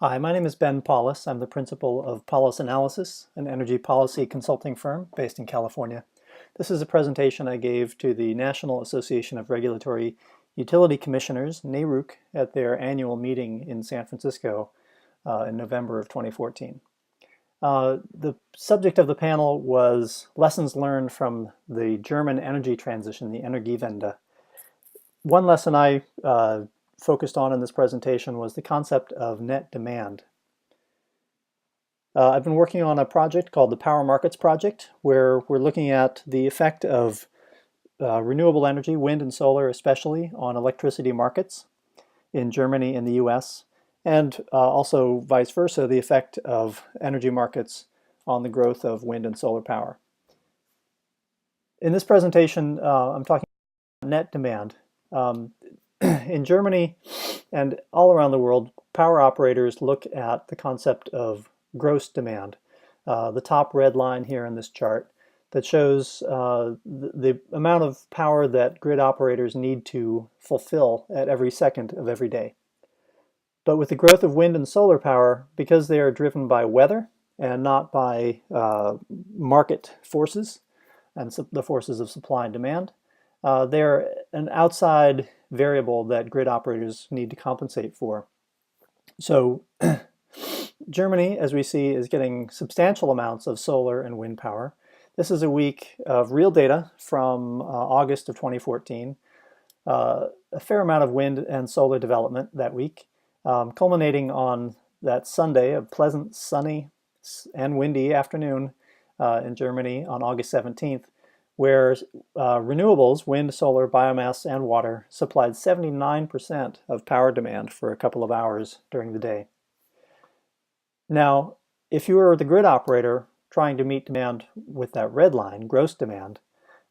Hi, my name is Ben Paulos. I'm the principal of PaulosAnalysis, an energy policy consulting firm based in California. This is a presentation I gave to the National Association of Regulatory Utility Commissioners, NARUC, at their annual meeting in San Francisco in November of 2014. The subject of the panel was lessons learned from the German energy transition, the Energiewende. One lesson I focused on in this presentation was the concept of net demand. I've been working on a project called the Power Markets Project, where we're looking at the effect of renewable energy, wind and solar especially, on electricity markets in Germany and the US, and also vice versa, the effect of energy markets on the growth of wind and solar power. In this presentation, I'm talking about net demand. In Germany and all around the world, power operators look at the concept of gross demand. The top red line here in this chart that shows the amount of power that grid operators need to fulfill at every second of every day. But with the growth of wind and solar power, because they are driven by weather and not by market forces and the forces of supply and demand, they're an outside variable that grid operators need to compensate for. So Germany, as we see, is getting substantial amounts of solar and wind power. This is a week of real data from August of 2014. A fair amount of wind and solar development that week, culminating on that Sunday, a pleasant, sunny, and windy afternoon in Germany on August 17th, where renewables, wind, solar, biomass, and water supplied 79% of power demand for a couple of hours during the day. Now, if you were the grid operator trying to meet demand with that red line, gross demand,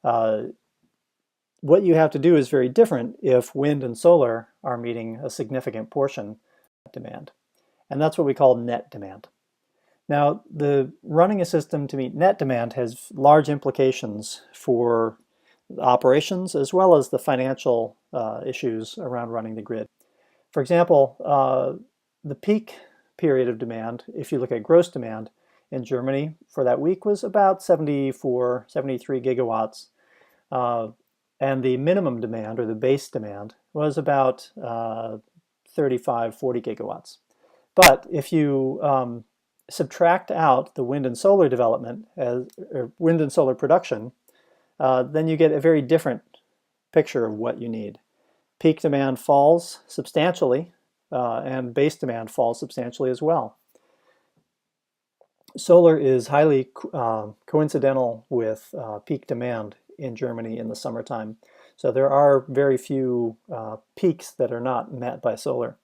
what you have to do is very different if wind and solar are meeting a significant portion of demand. And that's what we call net demand. Now, running a system to meet net demand has large implications for operations as well as the financial issues around running the grid. For example, the peak period of demand, if you look at gross demand in Germany for that week, was about 74, 73 gigawatts. And the minimum demand, or the base demand, was about 35, 40 gigawatts. But if you subtract out the wind and solar development, or wind and solar production, then you get a very different picture of what you need. Peak demand falls substantially, and base demand falls substantially as well. Solar is highly coincidental with peak demand in Germany in the summertime. So there are very few peaks that are not met by solar.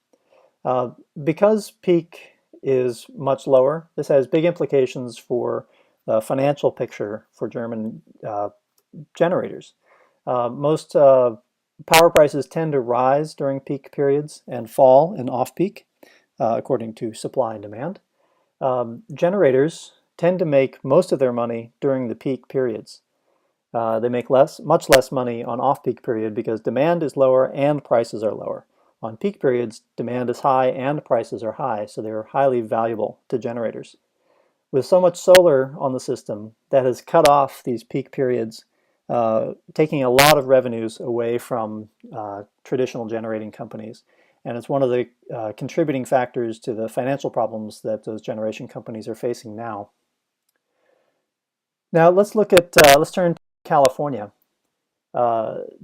Because peak is much lower, this has big implications for the financial picture for German generators. Most power prices tend to rise during peak periods and fall in off-peak, according to supply and demand. Generators tend to make most of their money during the peak periods. They make much less money on off-peak period because demand is lower and prices are lower. On peak periods, demand is high and prices are high, so they're highly valuable to generators. With so much solar on the system, that has cut off these peak periods, taking a lot of revenues away from traditional generating companies. And it's one of the contributing factors to the financial problems that those generation companies are facing now. Now let's turn to California,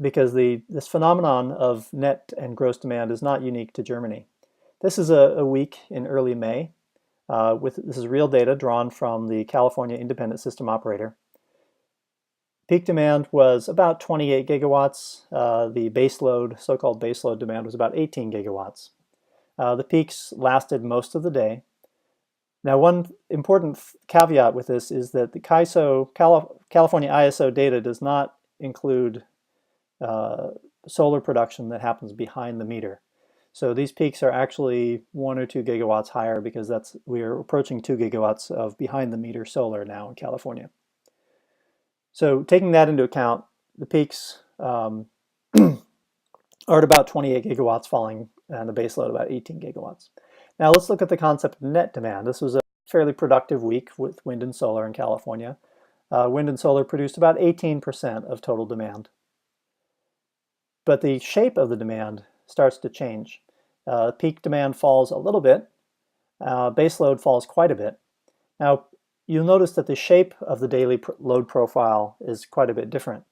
because this phenomenon of net and gross demand is not unique to Germany. This is a week in early May. This is real data drawn from the California Independent System Operator. Peak demand was about 28 gigawatts. The baseload, so-called baseload demand, was about 18 gigawatts. The peaks lasted most of the day. Now, one important caveat with this is that the California ISO data does not include solar production that happens behind the meter. So these peaks are actually 1 or 2 gigawatts higher because we are approaching 2 gigawatts of behind the meter solar now in California. So taking that into account, the peaks are at about 28 gigawatts falling and the base load about 18 gigawatts. Now let's look at the concept of net demand. This was a fairly productive week with wind and solar in California. Wind and solar produced about 18% of total demand. But the shape of the demand starts to change. Peak demand falls a little bit. Base load falls quite a bit. Now, you'll notice that the shape of the daily load profile is quite a bit different.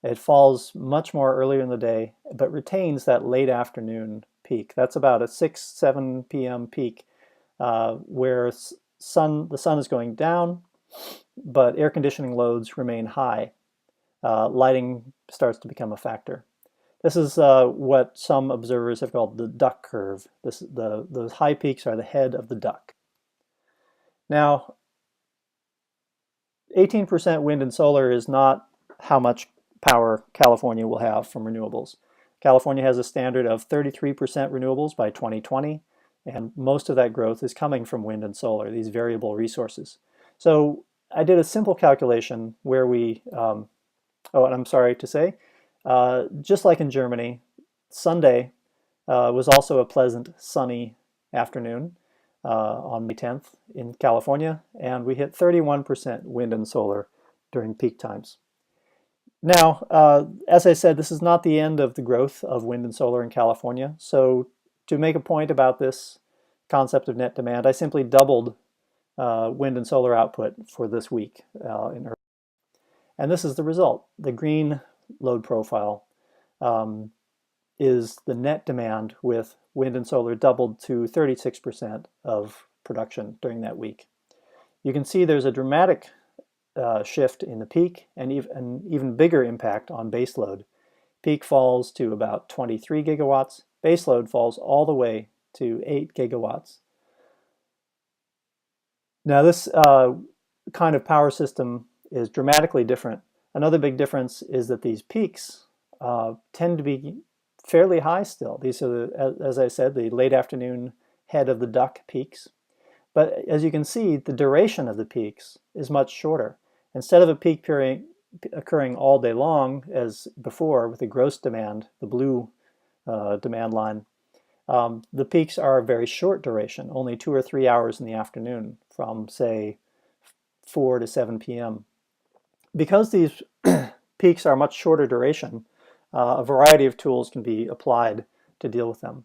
It falls much more earlier in the day, but retains that late afternoon peak. That's about a 6, 7 p.m. peak where the sun is going down, but air conditioning loads remain high. Lighting starts to become a factor. This is what some observers have called the duck curve. Those high peaks are the head of the duck. Now, 18% wind and solar is not how much power California will have from renewables. California has a standard of 33% renewables by 2020, and most of that growth is coming from wind and solar, these variable resources. So I did a simple calculation where we, and I'm sorry to say, just like in Germany, Sunday was also a pleasant sunny afternoon on May 10th in California, and we hit 31% wind and solar during peak times. Now, as I said, this is not the end of the growth of wind and solar in California. So to make a point about this concept of net demand, I simply doubled wind and solar output for this week in Earth. And this is the result. The green load profile is the net demand with wind and solar doubled to 36% of production during that week. You can see there's a dramatic shift in the peak and an even bigger impact on base load. Peak falls to about 23 gigawatts. Base load falls all the way to 8 gigawatts. Now this kind of power system is dramatically different. Another big difference is that these peaks tend to be fairly high still. These are, as I said, the late afternoon head of the duck peaks. But as you can see, the duration of the peaks is much shorter. Instead of a peak occurring all day long, as before with the gross demand, the blue demand line, the peaks are very short duration, only 2 or 3 hours in the afternoon from, say, 4 to 7 p.m. Because these peaks are much shorter duration, a variety of tools can be applied to deal with them.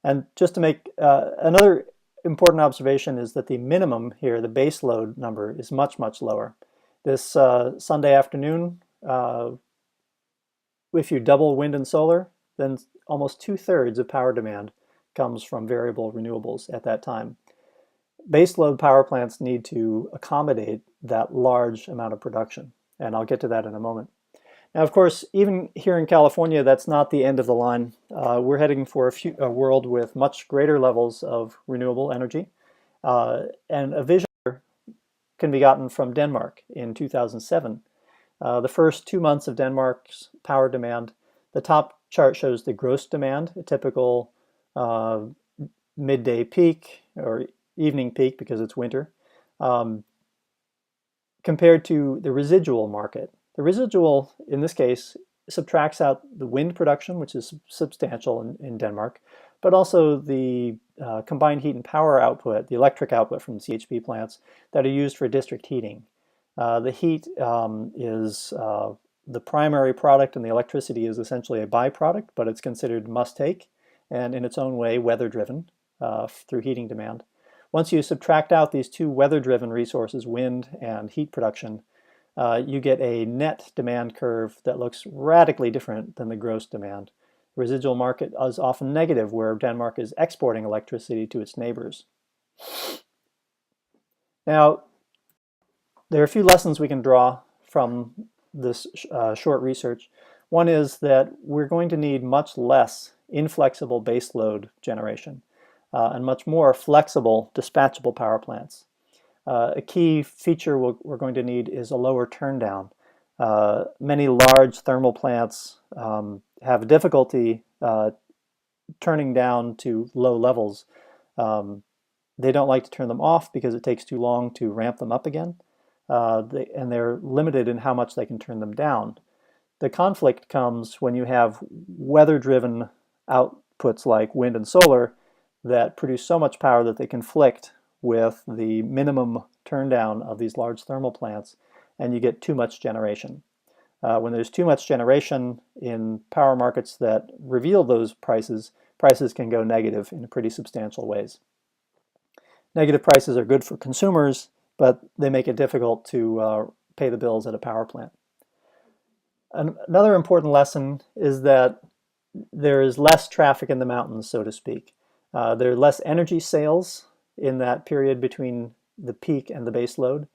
And just to make another important observation is that the minimum here, the base load number, is much, much lower. This Sunday afternoon, if you double wind and solar, then almost 2/3 of power demand comes from variable renewables at that time. Base load power plants need to accommodate that large amount of production, and I'll get to that in a moment. Now, of course, even here in California, that's not the end of the line. We're heading for a world with much greater levels of renewable energy, and a vision can be gotten from Denmark in 2007. The first 2 months of Denmark's power demand, the top chart shows the gross demand, a typical midday peak or evening peak because it's winter, compared to the residual market. The residual, in this case, subtracts out the wind production, which is substantial in Denmark, but also the combined heat and power output, the electric output from CHP plants that are used for district heating. The heat is the primary product and the electricity is essentially a byproduct, but it's considered must-take and in its own way weather-driven through heating demand. Once you subtract out these two weather-driven resources, wind and heat production, you get a net demand curve that looks radically different than the gross demand. The residual market is often negative, where Denmark is exporting electricity to its neighbors. Now, there are a few lessons we can draw from this short research. One is that we're going to need much less inflexible baseload generation and much more flexible dispatchable power plants. A key feature we're going to need is a lower turndown. Many large thermal plants have difficulty turning down to low levels. They don't like to turn them off because it takes too long to ramp them up again, and they're limited in how much they can turn them down. The conflict comes when you have weather-driven outputs like wind and solar that produce so much power that they conflict with the minimum turndown of these large thermal plants, and you get too much generation. When there's too much generation in power markets that reveal those prices, prices can go negative in pretty substantial ways. Negative prices are good for consumers, but they make it difficult to pay the bills at a power plant. Another important lesson is that there is less traffic in the mountains, so to speak. There are less energy sales in that period between the peak and the base load.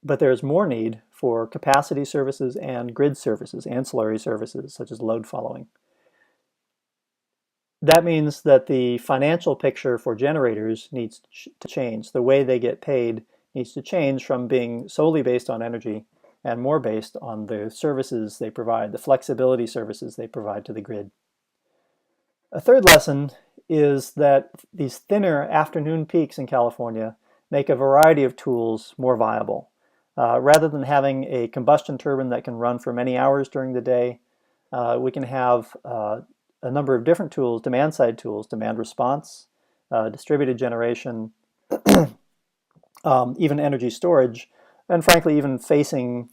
But there's more need for capacity services and grid services, ancillary services such as load following. That means that the financial picture for generators needs to change. The way they get paid needs to change from being solely based on energy and more based on the services they provide, the flexibility services they provide to the grid. A third lesson is that these thinner afternoon peaks in California make a variety of tools more viable. Rather than having a combustion turbine that can run for many hours during the day, we can have a number of different tools, demand-side tools, demand response, distributed generation, even energy storage, and frankly even facing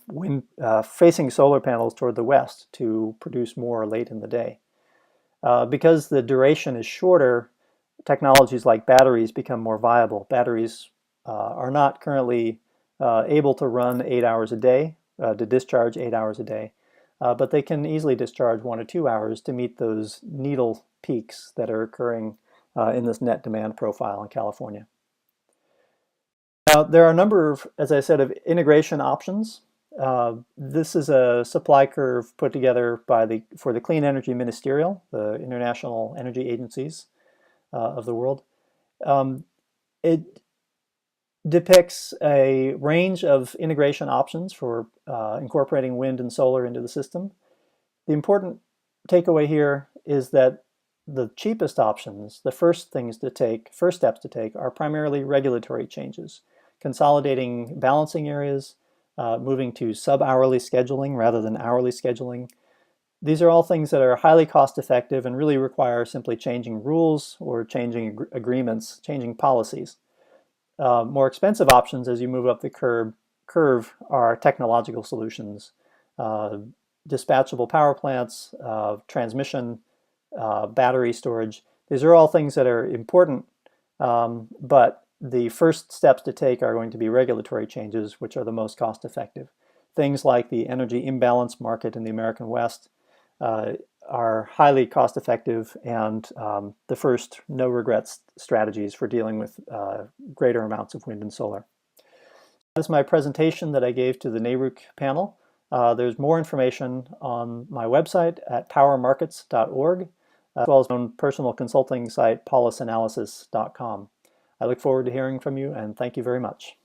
solar panels toward the west to produce more late in the day. Because the duration is shorter, technologies like batteries become more viable. Batteries are not currently able to run 8 hours a day, to discharge 8 hours a day, but they can easily discharge 1 or 2 hours to meet those needle peaks that are occurring in this net demand profile in California. Now, there are a number of, as I said, of integration options. This is a supply curve put together for the Clean Energy Ministerial, the international energy agencies of the world. It depicts a range of integration options for incorporating wind and solar into the system. The important takeaway here is that the cheapest options, the first steps to take, are primarily regulatory changes, consolidating balancing areas, moving to sub-hourly scheduling rather than hourly scheduling. These are all things that are highly cost-effective and really require simply changing rules or changing agreements, changing policies. More expensive options as you move up the curve are technological solutions, dispatchable power plants, transmission, battery storage. These are all things that are important, but the first steps to take are going to be regulatory changes, which are the most cost-effective. Things like the energy imbalance market in the American West are highly cost-effective and the first no-regrets strategies for dealing with greater amounts of wind and solar. That is my presentation that I gave to the NARUC panel. There's more information on my website at powermarkets.org, as well as my own personal consulting site, PaulosAnalysis.com. I look forward to hearing from you, and thank you very much.